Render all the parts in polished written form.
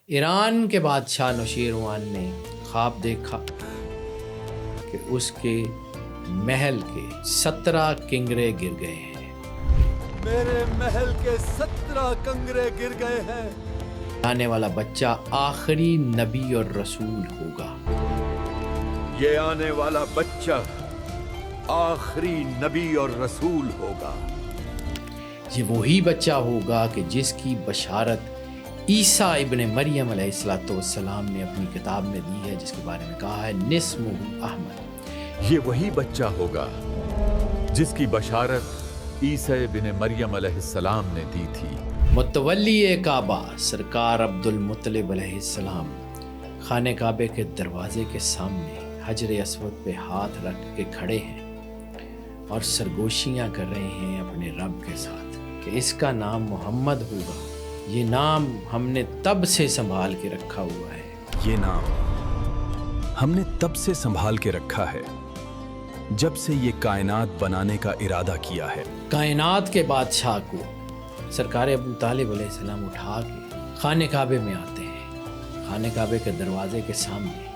ایران کے بادشاہ نوشیروان نے خواب دیکھا کہ اس کے محل کے 17 کنگرے گر گئے ہیں۔ میرے محل کے 17 کنگرے گر گئے ہیں۔ آنے والا بچہ آخری نبی اور رسول ہوگا۔ یہ آنے والا بچہ آخری نبی اور رسول ہوگا۔ یہ وہی بچہ ہوگا کہ جس کی بشارت عیسیٰ ابن مریم علیہ السلام نے اپنی کتاب میں دی ہے، جس کے بارے میں کہا ہے نسمہ احمد۔ یہ وہی بچہ ہوگا جس کی بشارت عیسیٰ ابن مریم علیہ السلام نے دی تھی۔ متولی کعبہ سرکار عبد المطلب علیہ السلام خانہ کعبے کے دروازے کے سامنے حجر اسود پہ ہاتھ رکھ کے کھڑے ہیں اور سرگوشیاں کر رہے ہیں اپنے رب کے ساتھ کہ اس کا نام محمد ہوگا۔ یہ نام ہم نے تب سے سنبھال کے رکھا ہوا ہے۔ یہ نام ہم نے تب سے سنبھال کے رکھا ہے جب سے یہ کائنات بنانے کا ارادہ کیا ہے۔ کائنات کے بادشاہ کو سرکار ابو طالب علیہ السلام اٹھا کے خانہ کعبے میں آتے ہیں۔ خانہ کعبے کے دروازے کے سامنے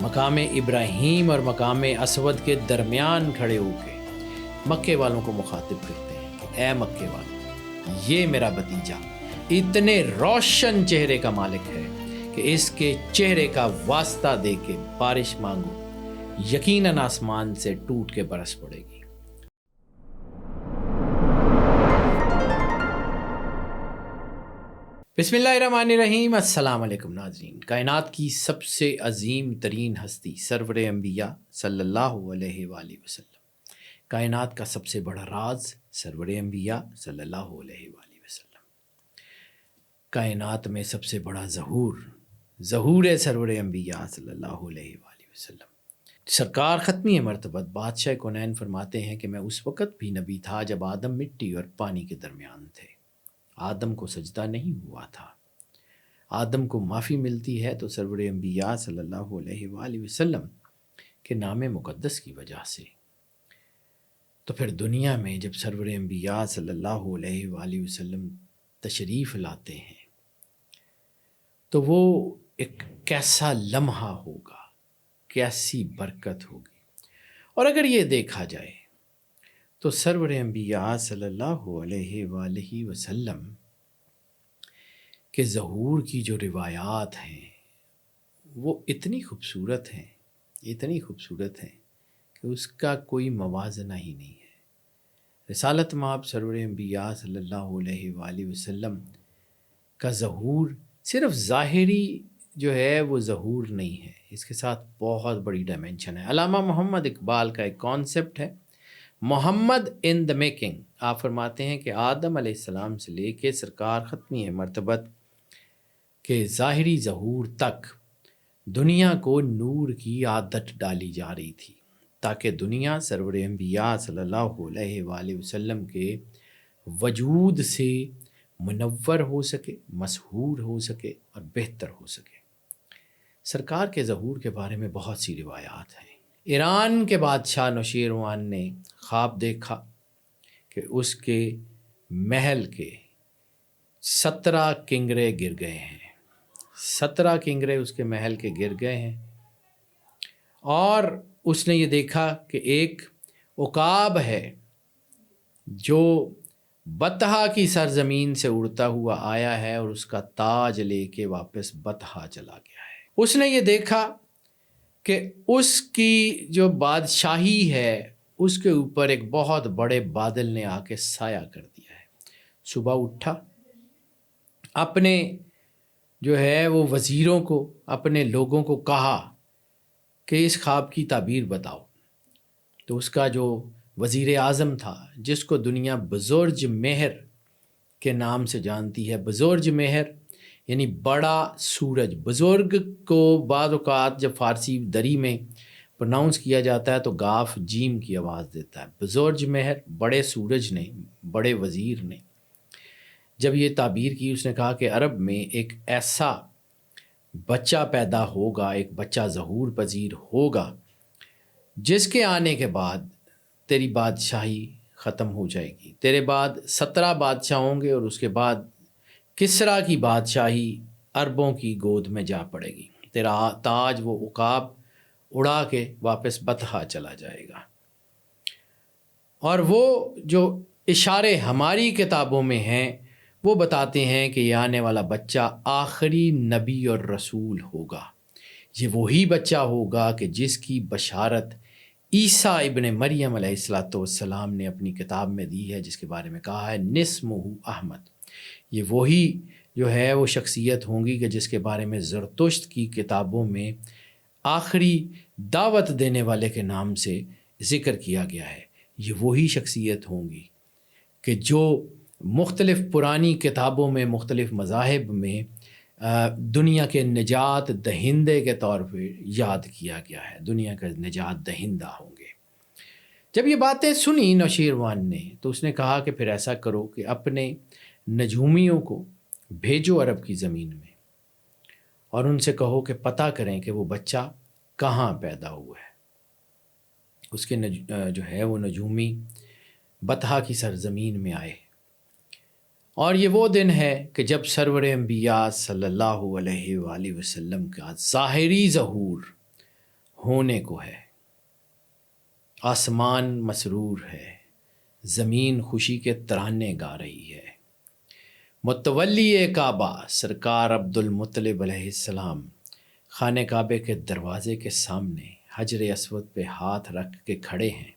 مقام ابراہیم اور مقام اسود کے درمیان کھڑے ہو کے مکے والوں کو مخاطب کرتے ہیں کہ اے مکے والوں، یہ میرا بھتیجا اتنے روشن چہرے کا مالک ہے کہ اس کے چہرے کا واسطہ دے کے بارش مانگو، یقیناً آسمان سے ٹوٹ کے برس پڑے گی۔ بسم اللہ الرحمن الرحیم۔ السلام علیکم ناظرین۔ کائنات کی سب سے عظیم ترین ہستی سرور انبیاء صلی اللہ علیہ وآلہ وسلم، کائنات کا سب سے بڑا راز سرور انبیاء صلی اللہ علیہ وآلہ وسلم، کائنات میں سب سے بڑا ظہور سرور انبیاء صلی اللہ علیہ وآلہ وسلم۔ سرکار ختمی مرتبت بادشاہ کونین فرماتے ہیں کہ میں اس وقت بھی نبی تھا جب آدم مٹی اور پانی کے درمیان تھے۔ آدم کو سجدہ نہیں ہوا تھا۔ آدم کو معافی ملتی ہے تو سرور انبیاء صلی اللہ علیہ وآلہ وسلم کے نام مقدس کی وجہ سے۔ تو پھر دنیا میں جب سرور انبیاء صلی اللہ علیہ وآلہ وسلم تشریف لاتے ہیں تو وہ ایک کیسا لمحہ ہوگا، کیسی برکت ہوگی۔ اور اگر یہ دیکھا جائے تو سرور انبیاء صلی اللہ علیہ وآلہ وسلم کے ظہور کی جو روایات ہیں وہ اتنی خوبصورت ہیں کہ اس کا کوئی موازنہ ہی نہیں ہے۔ رسالت مآب سرور انبیاء صلی اللہ علیہ وآلہ وسلم کا ظہور صرف ظاہری جو ہے وہ ظہور نہیں ہے، اس کے ساتھ بہت بڑی ڈائمنشن ہے۔ علامہ محمد اقبال کا ایک کانسیپٹ ہے محمد ان دا میکنگ۔ آپ فرماتے ہیں کہ آدم علیہ السلام سے لے کے سرکار ختمی مرتبت کے ظاہری ظہور تک دنیا کو نور کی عادت ڈالی جا رہی تھی تاکہ دنیا سرور انبیاء صلی اللہ علیہ وآلہ وسلم کے وجود سے منور ہو سکے، مسحور ہو سکے اور بہتر ہو سکے۔ سرکار کے ظہور کے بارے میں بہت سی روایات ہیں۔ ایران کے بادشاہ نوشیروان نے خواب دیکھا کہ اس کے محل کے 17 کنگرے گر گئے ہیں۔ 17 کنگرے اس کے محل کے گر گئے ہیں، اور اس نے یہ دیکھا کہ ایک عقاب ہے جو بطحا کی سرزمین سے اڑتا ہوا آیا ہے اور اس کا تاج لے کے واپس بطحا چلا گیا ہے۔ اس نے یہ دیکھا کہ اس کی جو بادشاہی ہے اس کے اوپر ایک بہت بڑے بادل نے آ کے سایہ کر دیا ہے۔ صبح اٹھا، اپنے جو ہے وہ وزیروں کو، اپنے لوگوں کو کہا کہ اس خواب کی تعبیر بتاؤ۔ تو اس کا جو وزیر اعظم تھا، جس کو دنیا بزرج مہر کے نام سے جانتی ہے، بزرج مہر یعنی بڑا سورج۔ بزرگ کو بعض اوقات جب فارسی دری میں پروناؤنس کیا جاتا ہے تو گاف جیم کی آواز دیتا ہے۔ بزرج مہر، بڑے سورج نے، بڑے وزیر نے جب یہ تعبیر کی، اس نے کہا کہ عرب میں ایک ایسا بچہ پیدا ہوگا، ایک بچہ ظہور پذیر ہوگا جس کے آنے کے بعد تیری بادشاہی ختم ہو جائے گی۔ تیرے بعد 17 بادشاہ ہوں گے اور اس کے بعد کسریٰ کی بادشاہی عربوں کی گود میں جا پڑے گی، تیرا تاج وہ عقاب اڑا کے واپس بطحا چلا جائے گا۔ اور وہ جو اشارے ہماری کتابوں میں ہیں وہ بتاتے ہیں کہ یہ آنے والا بچہ آخری نبی اور رسول ہوگا، یہ وہی بچہ ہوگا کہ جس کی بشارت عیسیٰ ابن مریم علیہ السلام نے اپنی کتاب میں دی ہے، جس کے بارے میں کہا ہے نسمہ احمد۔ یہ وہی جو ہے وہ شخصیت ہوں گی کہ جس کے بارے میں زرتشت کی کتابوں میں آخری دعوت دینے والے کے نام سے ذکر کیا گیا ہے۔ یہ وہی شخصیت ہوں گی کہ جو مختلف پرانی کتابوں میں، مختلف مذاہب میں دنیا کے نجات دہندے کے طور پہ یاد کیا گیا ہے، دنیا کا نجات دہندہ ہوں گے۔ جب یہ باتیں سنی نوشیروان نے تو اس نے کہا کہ پھر ایسا کرو کہ اپنے نجومیوں کو بھیجو عرب کی زمین میں اور ان سے کہو کہ پتہ کریں کہ وہ بچہ کہاں پیدا ہوا ہے۔ اس کے جو ہے وہ نجومی بطحا کی سرزمین میں آئے، اور یہ وہ دن ہے کہ جب سرور انبیاء صلی اللہ علیہ وآلہ وسلم کا ظاہری ظہور ہونے کو ہے۔ آسمان مسرور ہے، زمین خوشی کے ترانے گا رہی ہے۔ متولی کعبہ سرکار عبد المطلب علیہ السلام خانہ کعبے کے دروازے کے سامنے حجر اسود پہ ہاتھ رکھ کے کھڑے ہیں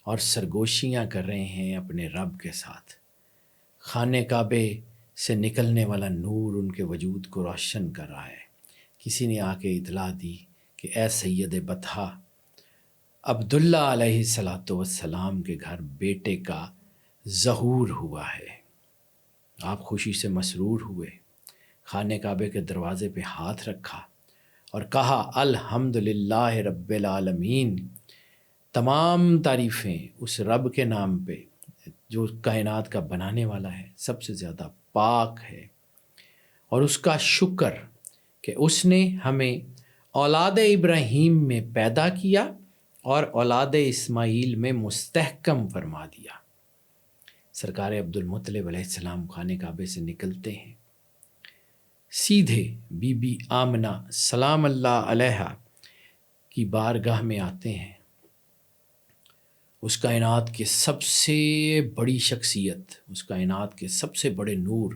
اور سرگوشیاں کر رہے ہیں اپنے رب کے ساتھ۔ خانہ کعبے سے نکلنے والا نور ان کے وجود کو روشن کر رہا ہے۔ کسی نے آ کے اطلاع دی کہ اے سید بطحا، عبداللہ علیہ السلام کے گھر بیٹے کا ظہور ہوا ہے۔ آپ خوشی سے مسرور ہوئے، خانہ کعبے کے دروازے پہ ہاتھ رکھا اور کہا الحمدللہ رب العالمین، تمام تعریفیں اس رب کے نام پہ جو کائنات کا بنانے والا ہے، سب سے زیادہ پاک ہے، اور اس کا شکر کہ اس نے ہمیں اولاد ابراہیم میں پیدا کیا اور اولاد اسماعیل میں مستحکم فرما دیا۔ سرکار عبد المطلب علیہ السلام خانہ کعبے سے نکلتے ہیں، سیدھے بی بی آمنہ سلام اللہ علیہا کی بارگاہ میں آتے ہیں۔ اس کائنات کے سب سے بڑی شخصیت، اس کائنات کے سب سے بڑے نور،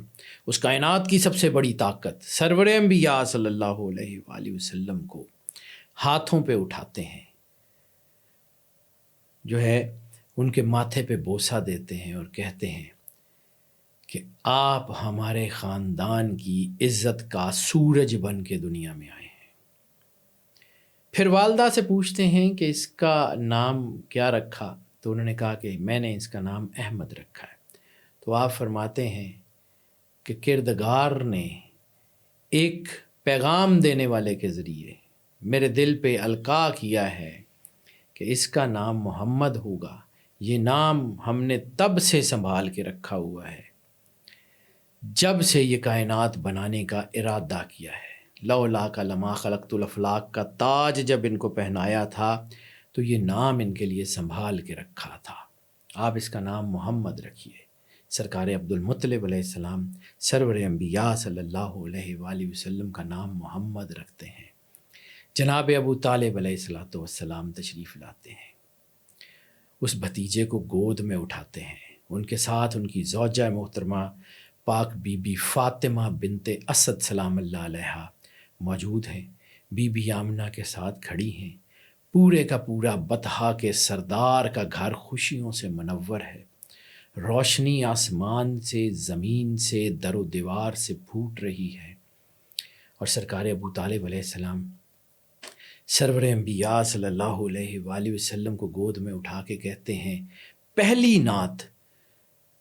اس کائنات کی سب سے بڑی طاقت سرور انبیاء صلی اللہ علیہ وآلہ وسلم کو ہاتھوں پہ اٹھاتے ہیں، جو ہے ان کے ماتھے پہ بوسہ دیتے ہیں اور کہتے ہیں کہ آپ ہمارے خاندان کی عزت کا سورج بن کے دنیا میں آئے ہیں۔ پھر والدہ سے پوچھتے ہیں کہ اس کا نام کیا رکھا، تو انہوں نے کہا کہ میں نے اس کا نام احمد رکھا ہے۔ تو آپ فرماتے ہیں کہ کردگار نے ایک پیغام دینے والے کے ذریعے میرے دل پہ القاء کیا ہے کہ اس کا نام محمد ہوگا۔ یہ نام ہم نے تب سے سنبھال کے رکھا ہوا ہے جب سے یہ کائنات بنانے کا ارادہ کیا ہے۔ لولا کا لما خلقت الافلاق کا تاج جب ان کو پہنایا تھا تو یہ نام ان کے لیے سنبھال کے رکھا تھا، آپ اس کا نام محمد رکھیے۔ سرکار عبد المطلب علیہ السلام سرور انبیاء صلی اللہ علیہ وآلہ وسلم کا نام محمد رکھتے ہیں۔ جناب ابو طالب علیہ السلام تشریف لاتے ہیں، اس بھتیجے کو گود میں اٹھاتے ہیں، ان کے ساتھ ان کی زوجہ محترمہ پاک بی بی فاطمہ بنت اسد سلام اللہ علیہا موجود ہیں، بی بی آمنہ کے ساتھ کھڑی ہیں۔ پورے کا پورا بطحا کے سردار کا گھر خوشیوں سے منور ہے، روشنی آسمان سے، زمین سے، در و دیوار سے پھوٹ رہی ہے، اور سرکار ابو طالب علیہ السلام سرور انبیاء صلی اللہ علیہ وآلہ وسلم کو گود میں اٹھا کے کہتے ہیں، پہلی نعت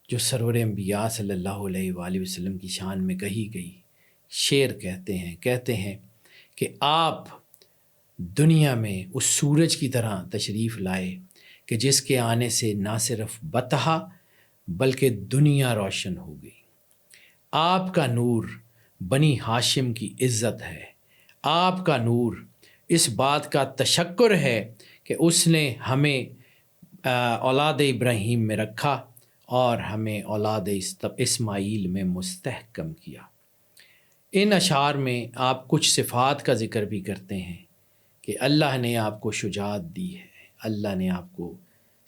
جو سرور انبیاء صلی اللہ علیہ وآلہ وسلم کی شان میں کہی گئی، شعر کہتے ہیں کہ آپ دنیا میں اس سورج کی طرح تشریف لائے کہ جس کے آنے سے نہ صرف بطحا بلکہ دنیا روشن ہو گئی۔ آپ کا نور بنی ہاشم کی عزت ہے، آپ کا نور اس بات کا تشکر ہے کہ اس نے ہمیں اولاد ابراہیم میں رکھا اور ہمیں اولاد اسماعیل میں مستحکم کیا۔ ان اشعار میں آپ کچھ صفات کا ذکر بھی کرتے ہیں کہ اللہ نے آپ کو شجاعت دی ہے، اللہ نے آپ کو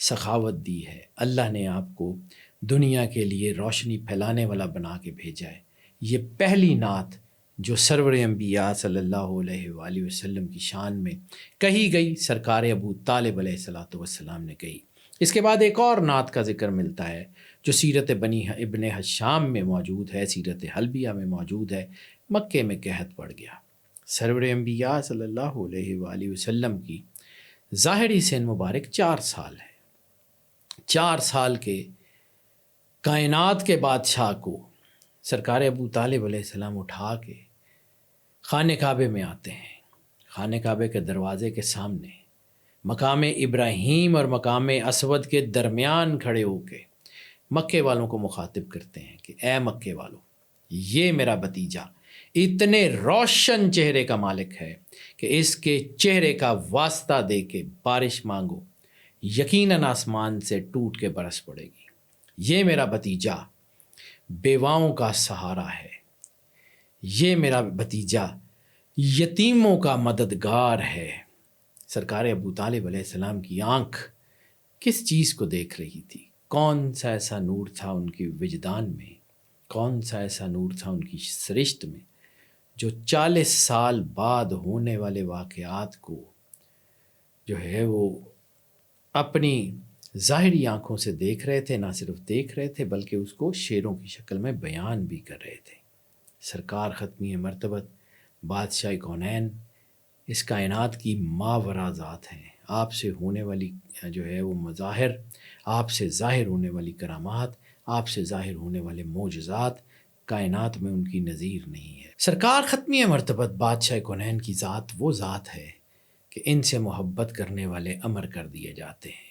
سخاوت دی ہے، اللہ نے آپ کو دنیا کے لیے روشنی پھیلانے والا بنا کے بھیجا ہے۔ یہ پہلی نعت جو سرور انبیاء صلی اللہ علیہ وآلہ وسلم کی شان میں کہی گئی، سرکار ابو طالب علیہ الصلاۃ والسلام نے کہی۔ اس کے بعد ایک اور نعت کا ذکر ملتا ہے جو سیرت بنی ابن حشام میں موجود ہے، سیرت حلبیہ میں موجود ہے۔ مکے میں قحط پڑ گیا، سرور انبیاء صلی اللہ علیہ وآلہ وسلم کی ظاہری سن مبارک 4 سال ہے۔ 4 سال کے کائنات کے بادشاہ کو سرکار ابو طالب علیہ السلام اٹھا کے خانہ کعبے میں آتے ہیں۔ خانہ کعبے کے دروازے کے سامنے مقام ابراہیم اور مقام اسود کے درمیان کھڑے ہو کے مکے والوں کو مخاطب کرتے ہیں کہ اے مکے والوں، یہ میرا بھتیجا اتنے روشن چہرے کا مالک ہے کہ اس کے چہرے کا واسطہ دے کے بارش مانگو، یقیناً آسمان سے ٹوٹ کے برس پڑے گی۔ یہ میرا بھتیجا بیواؤں کا سہارا ہے، یہ میرا بھتیجا یتیموں کا مددگار ہے۔ سرکار ابو طالب علیہ السلام کی آنکھ کس چیز کو دیکھ رہی تھی؟ کون سا ایسا نور تھا ان کی وجدان میں، کون سا ایسا نور تھا ان کی سرشت میں جو 40 سال بعد ہونے والے واقعات کو جو ہے وہ اپنی ظاہری آنکھوں سے دیکھ رہے تھے، نہ صرف دیکھ رہے تھے بلکہ اس کو شعروں کی شکل میں بیان بھی کر رہے تھے۔ سرکار ختمی مرتبت بادشاہ کونین اس کائنات کی ماورا ذات ہیں۔ آپ سے ہونے والی جو ہے وہ مظاہر، آپ سے ظاہر ہونے والی کرامات، آپ سے ظاہر ہونے والے معجزات کائنات میں ان کی نظیر نہیں ہے۔ سرکار ختمی مرتبت بادشاہ کونین کی ذات وہ ذات ہے کہ ان سے محبت کرنے والے امر کر دیے جاتے ہیں،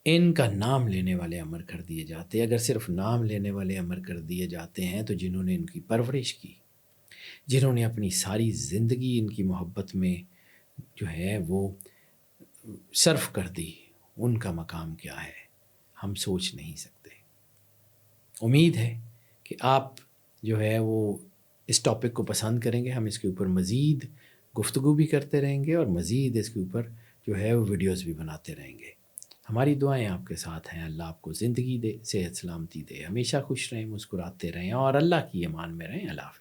ان کا نام لینے والے امر کر دیے جاتے ہیں۔ اگر صرف نام لینے والے امر کر دیے جاتے ہیں تو جنہوں نے ان کی پرورش کی، جنہوں نے اپنی ساری زندگی ان کی محبت میں جو ہے وہ صرف کر دی، ان کا مقام کیا ہے ہم سوچ نہیں سکتے۔ امید ہے کہ آپ جو ہے وہ اس ٹاپک کو پسند کریں گے۔ ہم اس کے اوپر مزید گفتگو بھی کرتے رہیں گے اور مزید اس کے اوپر جو ہے وہ ویڈیوز بھی بناتے رہیں گے۔ ہماری دعائیں آپ کے ساتھ ہیں۔ اللہ آپ کو زندگی دے، صحت سلامتی دے، ہمیشہ خوش رہیں، مسکراتے رہیں اور اللہ کی امان میں رہیں۔ اللہ حافظ۔